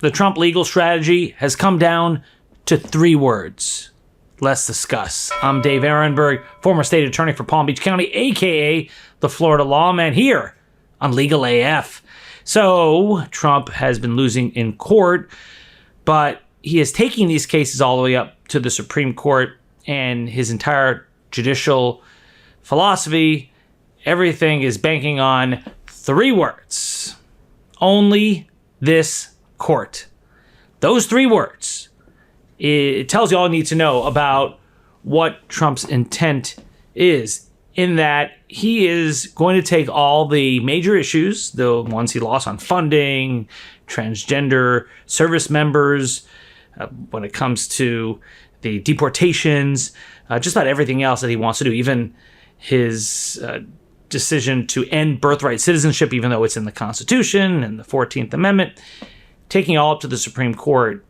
The Trump legal strategy has come down to 3 words. Let's discuss. I'm Dave Aronberg, former state attorney for Palm Beach County, aka the Florida Lawman, here on Legal AF. So, Trump has been losing in court, but he is taking these cases all the way up to the Supreme Court, and his entire judicial philosophy, everything is banking on 3 words. Only this court. Those 3 words. It tells you all you need to know about what Trump's intent is, in that he is going to take all the major issues, the ones he lost on funding, transgender service members, when it comes to the deportations, just about everything else that he wants to do, even his decision to end birthright citizenship, even though it's in the Constitution and the 14th Amendment, taking it all up to the Supreme Court.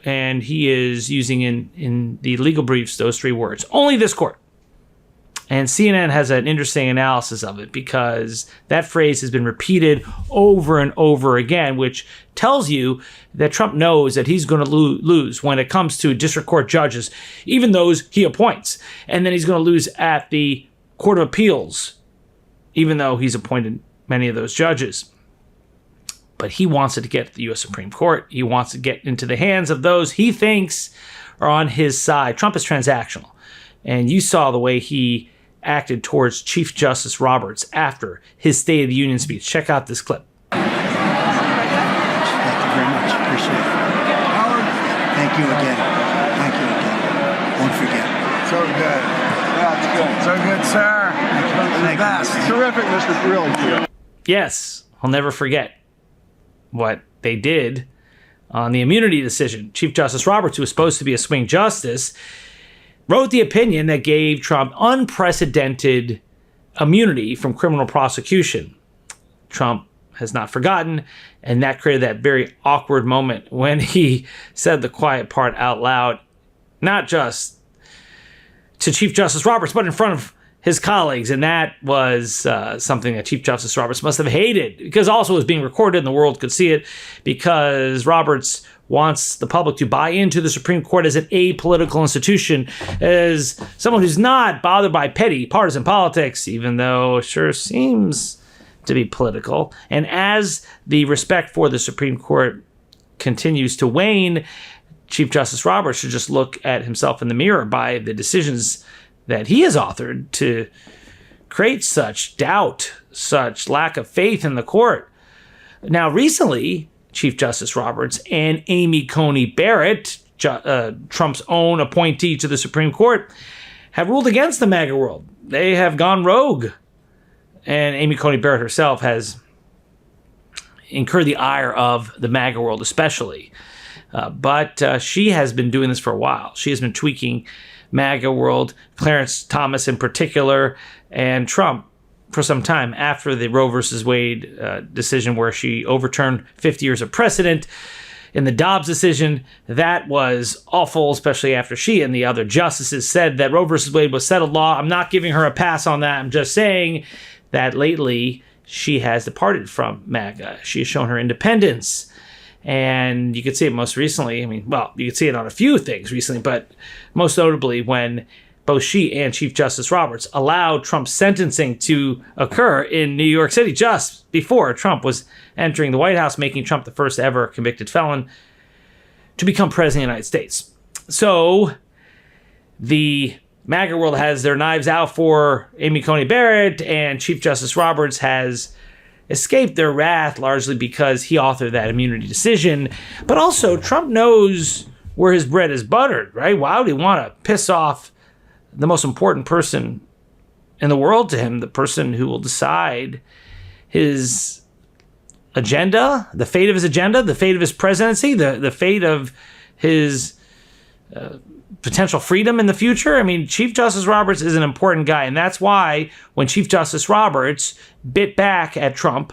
And he is using in the legal briefs those 3 words. Only this court. And CNN has an interesting analysis of it, because that phrase has been repeated over and over again, which tells you that Trump knows that he's going to lose when it comes to district court judges, even those he appoints. And then he's going to lose at the Court of Appeals, even though he's appointed many of those judges. But he wants it to get to the U.S. Supreme Court. He wants to get into the hands of those he thinks are on his side. Trump is transactional. And you saw the way he acted towards Chief Justice Roberts after his State of the Union speech. Check out this clip. Thank you very much. Appreciate it. Howard, thank you again. Thank you again. Won't forget. So good. That's good. So good, sir. Thank you. Best. Terrific, Mr. Really good. Yes, I'll never forget what they did on the immunity decision. Chief Justice Roberts, who was supposed to be a swing justice, wrote the opinion that gave Trump unprecedented immunity from criminal prosecution. Trump has not forgotten, and that created that very awkward moment when he said the quiet part out loud, not just to Chief Justice Roberts, but in front of his colleagues. And that was something that Chief Justice Roberts must have hated, because also it was being recorded and the world could see it, because Roberts wants the public to buy into the Supreme Court as an apolitical institution, as someone who's not bothered by petty partisan politics, even though it sure seems to be political. And as the respect for the Supreme Court continues to wane, Chief Justice Roberts should just look at himself in the mirror by the decisions that he has authored to create such doubt, such lack of faith in the court. Now, recently, Chief Justice Roberts and Amy Coney Barrett, Trump's own appointee to the Supreme Court, have ruled against the MAGA world. They have gone rogue. And Amy Coney Barrett herself has incurred the ire of the MAGA world especially. But she has been doing this for a while. She has been tweaking MAGA world, Clarence Thomas in particular, and Trump for some time after the Roe versus Wade decision, where she overturned 50 years of precedent. In the Dobbs decision, that was awful, especially after she and the other justices said that Roe versus Wade was settled law. I'm not giving her a pass on that. I'm just saying that lately she has departed from MAGA. She has shown her independence. And you could see it most recently. I mean, well, you could see it on a few things recently, but most notably when both she and Chief Justice Roberts allowed Trump's sentencing to occur in New York City just before Trump was entering the White House, making Trump the first ever convicted felon to become president of the United States. So the MAGA world has their knives out for Amy Coney Barrett, and Chief Justice Roberts has escaped their wrath largely because he authored that immunity decision. But also, Trump knows where his bread is buttered, right? Why would he want to piss off the most important person in the world to him, the person who will decide his agenda, the fate of his agenda, the fate of his presidency, the fate of his potential freedom in the future? I mean, Chief Justice Roberts is an important guy, and that's why when Chief Justice Roberts bit back at Trump,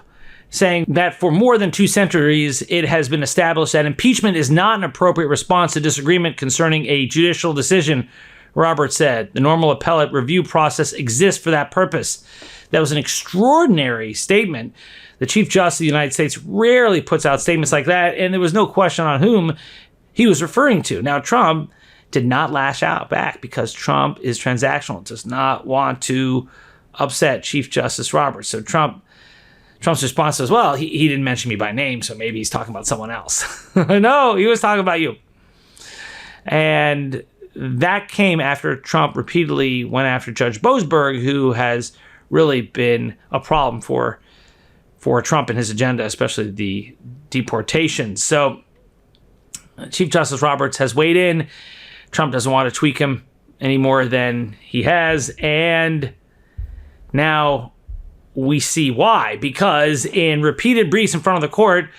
saying that for more than 2 centuries, it has been established that impeachment is not an appropriate response to disagreement concerning a judicial decision, Roberts said, the normal appellate review process exists for that purpose. That was an extraordinary statement The Chief Justice of the United States rarely puts out statements like that, and there was no question on whom he was referring to. Now, Trump did not lash out back because Trump is transactional, does not want to upset Chief Justice Roberts. So Trump's response was, well, he didn't mention me by name, so maybe he's talking about someone else. No, he was talking about you. And that came after Trump repeatedly went after Judge Boasberg, who has really been a problem for Trump and his agenda, especially the deportation. So Chief Justice Roberts has weighed in. Trump doesn't want to tweak him any more than he has. And now we see why. Because in repeated briefs in front of the court,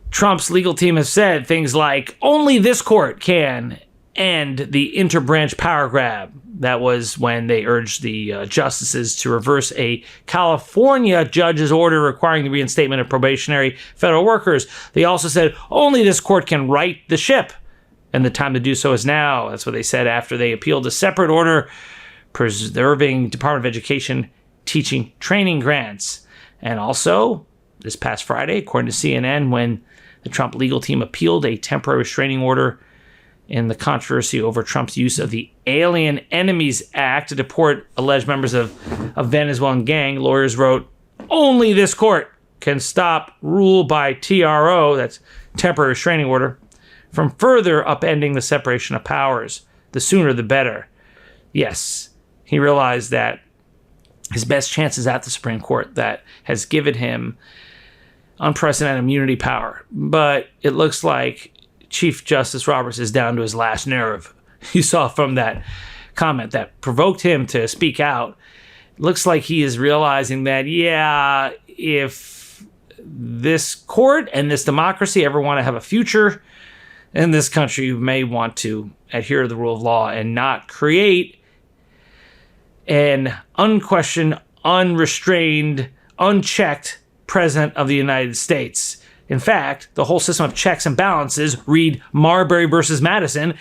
Trump's legal team has said things like, only this court can end the interbranch power grab. That was when they urged the justices to reverse a California judge's order requiring the reinstatement of probationary federal workers. They also said, only this court can right the ship, and the time to do so is now. That's what they said after they appealed a separate order preserving Department of Education teaching training grants. And also, this past Friday, according to CNN, when the Trump legal team appealed a temporary restraining order in the controversy over Trump's use of the Alien Enemies Act to deport alleged members of a Venezuelan gang, lawyers wrote, only this court can stop rule by TRO, that's temporary restraining order, from further upending the separation of powers. The sooner the better. Yes, he realized that his best chance is at the Supreme Court that has given him unprecedented immunity power. But it looks like Chief Justice Roberts is down to his last nerve. You saw from that comment that provoked him to speak out. It looks like he is realizing that, yeah, if this court and this democracy ever want to have a future in this country, you may want to adhere to the rule of law and not create an unquestioned, unrestrained, unchecked president of the United States. In fact, the whole system of checks and balances, read Marbury versus Madison,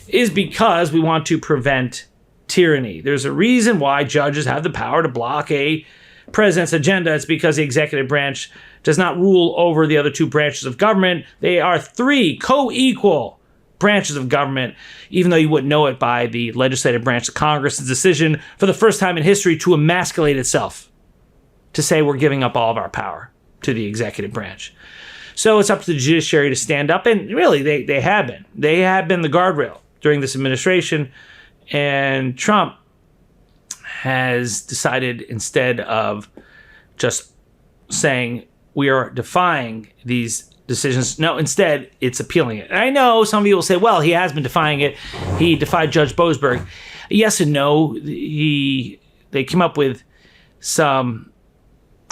is because we want to prevent tyranny. There's a reason why judges have the power to block a president's agenda. It's because the executive branch does not rule over the other two branches of government. They are three co-equal branches of government, even though you wouldn't know it by the legislative branch of Congress's decision for the first time in history to emasculate itself, to say we're giving up all of our power to the executive branch. So it's up to the judiciary to stand up, and really they have been. They have been the guardrail during this administration, and Trump has decided, instead of just saying we are defying these decisions, no, instead it's appealing it. And I know some people say, well, he has been defying it. He defied Judge Boasberg. Yes and no. They came up with some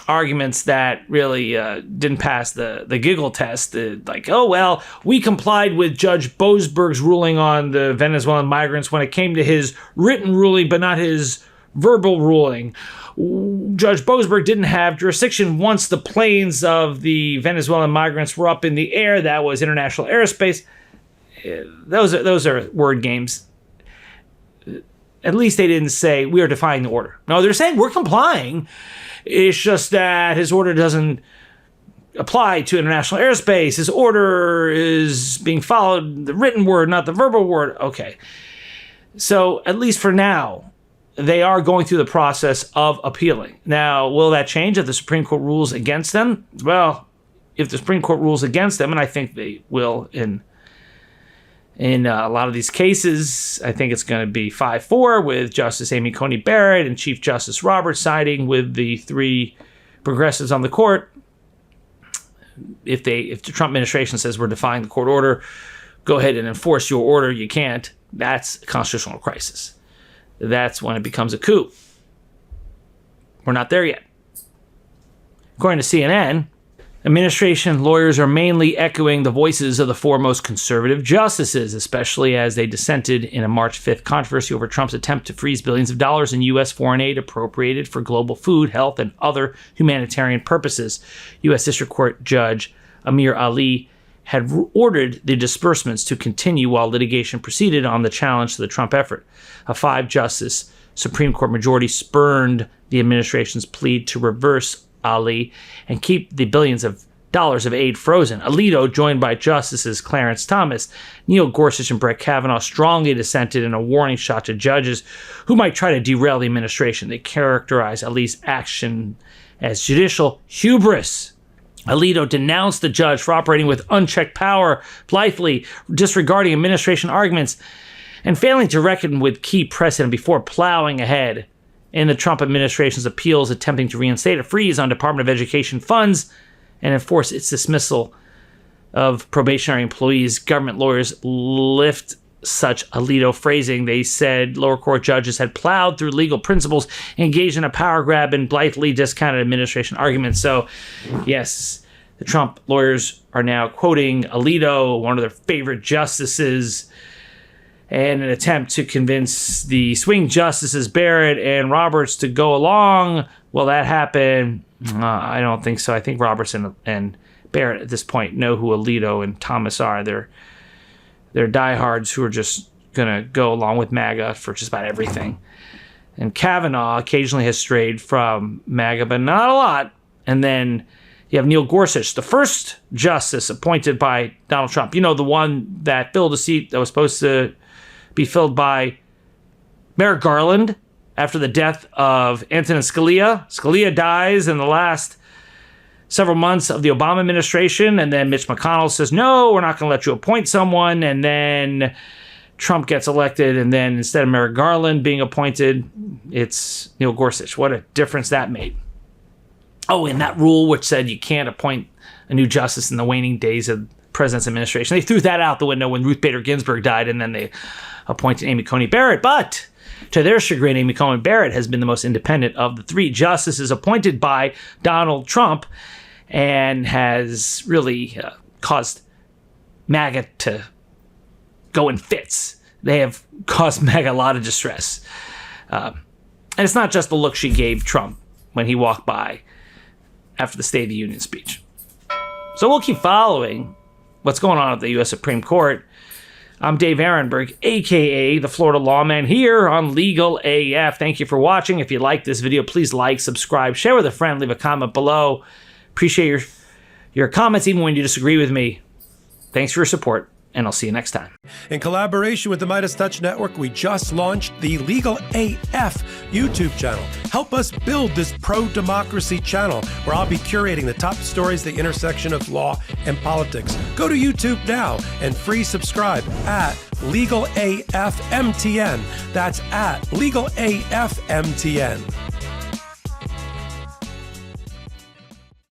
arguments that really didn't pass the giggle test. Like, oh, well, we complied with Judge Boasberg's ruling on the Venezuelan migrants when it came to his written ruling, but not his verbal ruling. Judge Boasberg didn't have jurisdiction once the planes of the Venezuelan migrants were up in the air. That was international airspace. Those are word games. At least they didn't say we are defying the order. No, they're saying we're complying. It's just that his order doesn't apply to international airspace. His order is being followed, the written word, not the verbal word. Okay. So at least for now, they are going through the process of appealing. Now, will that change if the Supreme Court rules against them? Well, if the Supreme Court rules against them, and I think they will in a lot of these cases, I think it's going to be 5-4 with Justice Amy Coney Barrett and Chief Justice Roberts siding with the three progressives on the court. If the Trump administration says we're defying the court order, go ahead and enforce your order. You can't. That's a constitutional crisis. That's when it becomes a coup. We're not there yet. According to CNN, administration lawyers are mainly echoing the voices of the four most conservative justices, especially as they dissented in a March 5th controversy over Trump's attempt to freeze billions of dollars in U.S. foreign aid appropriated for global food, health, and other humanitarian purposes. U.S. District Court Judge Amir Ali had ordered the disbursements to continue while litigation proceeded on the challenge to the Trump effort. A 5-justice Supreme Court majority spurned the administration's plea to reverse Ali and keep the billions of dollars of aid frozen. Alito, joined by Justices Clarence Thomas, Neil Gorsuch, and Brett Kavanaugh, strongly dissented in a warning shot to judges who might try to derail the administration. They characterized Ali's action as judicial hubris. Alito denounced the judge for operating with unchecked power, blithely disregarding administration arguments, and failing to reckon with key precedent before plowing ahead in the Trump administration's appeals attempting to reinstate a freeze on Department of Education funds and enforce its dismissal of probationary employees. Government lawyers lift such Alito phrasing. They said lower court judges had plowed through legal principles, engaged in a power grab, and blithely discounted administration arguments. So, yes, the Trump lawyers are now quoting Alito, one of their favorite justices, in an attempt to convince the swing justices Barrett and Roberts to go along. Will that happen? I don't think so. I think Roberts and Barrett at this point know who Alito and Thomas are. They're diehards who are just going to go along with MAGA for just about everything. And Kavanaugh occasionally has strayed from MAGA, but not a lot. And then you have Neil Gorsuch, the first justice appointed by Donald Trump. You know, the one that filled a seat that was supposed to be filled by Merrick Garland after the death of Antonin Scalia. Scalia dies in the last several months of the Obama administration, and then Mitch McConnell says, no, we're not going to let you appoint someone, and then Trump gets elected, and then instead of Merrick Garland being appointed, it's Neil Gorsuch. What a difference that made. Oh, and that rule which said you can't appoint a new justice in the waning days of the president's administration, they threw that out the window when Ruth Bader Ginsburg died, and then they appointed Amy Coney Barrett. But to their chagrin, Amy Coney Barrett has been the most independent of the three justices appointed by Donald Trump, and has really caused MAGA to go in fits. They have caused MAGA a lot of distress. And it's not just the look she gave Trump when he walked by after the State of the Union speech. So we'll keep following what's going on at the U.S. Supreme Court. I'm Dave Aronberg, a.k.a. the Florida Lawman, here on Legal AF. Thank you for watching. If you like this video, please like, subscribe, share with a friend, leave a comment below. Appreciate your comments, even when you disagree with me. Thanks for your support, and I'll see you next time. In collaboration with the Midas Touch Network, we just launched the Legal AF YouTube channel. Help us build this pro-democracy channel where I'll be curating the top stories at the intersection of law and politics. Go to YouTube now and free subscribe at Legal AF MTN. That's at Legal AF MTN.